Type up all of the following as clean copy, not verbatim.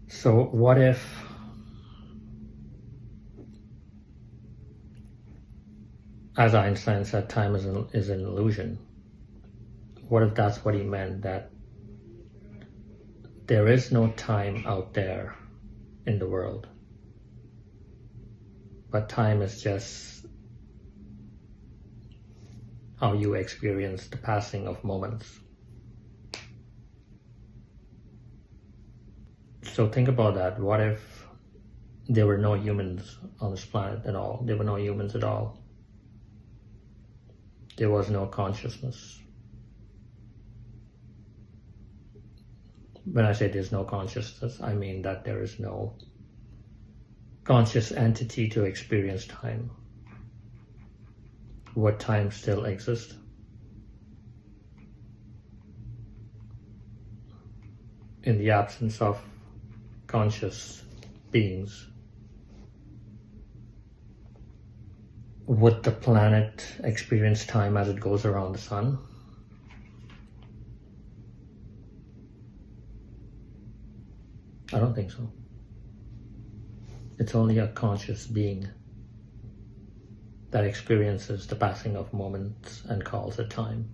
So what if as Einstein said, time is an illusion? What if that's what he meant, that there is no time out there in the world, but time is just how you experience the passing of moments. So think about that. What if there were no humans on this planet at all? There were no humans at all. There was no consciousness. When I say there's no consciousness, I mean that there is no conscious entity to experience time. Would time still exist? In the absence of conscious beings, would the planet experience time as it goes around the sun? I don't think so. It's only a conscious being that experiences the passing of moments and calls it time.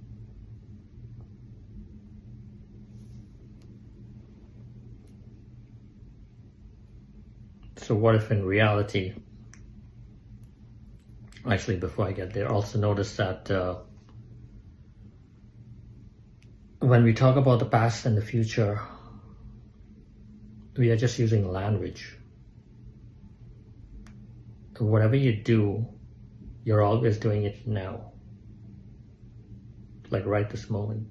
So what if in reality, actually before I get there, also notice that when we talk about the past and the future, we are just using language. Whatever you do, you're always doing it now, like right this moment.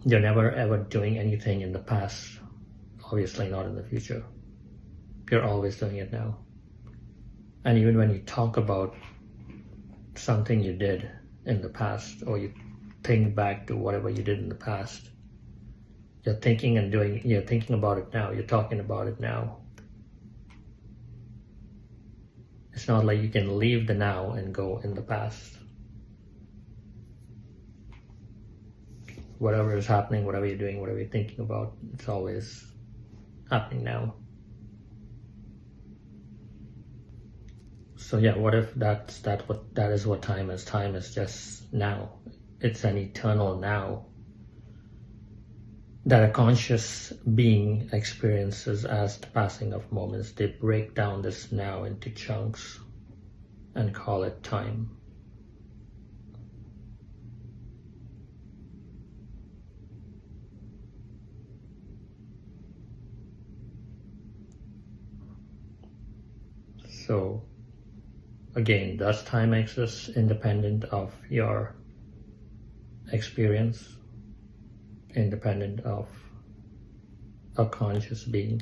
You're never ever doing anything in the past, obviously not in the future. You're always doing it now. And even when you talk about something you did in the past, or you think back to whatever you did in the past, you're thinking and doing, you're thinking about it now, you're talking about it now. It's not like you can leave the now and go in the past. Whatever is happening, whatever you're doing, whatever you're thinking about, it's always happening now. So yeah, what if that is what time is? Time is just now. It's an eternal now that a conscious being experiences as the passing of moments. They break down this now into chunks and call it time. So again, does time exist independent of your experience? Independent of a conscious being?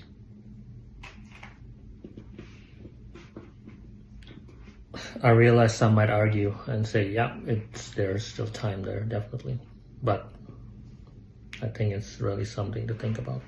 I realize some might argue and say, yeah, there's still time there, definitely. But I think it's really something to think about.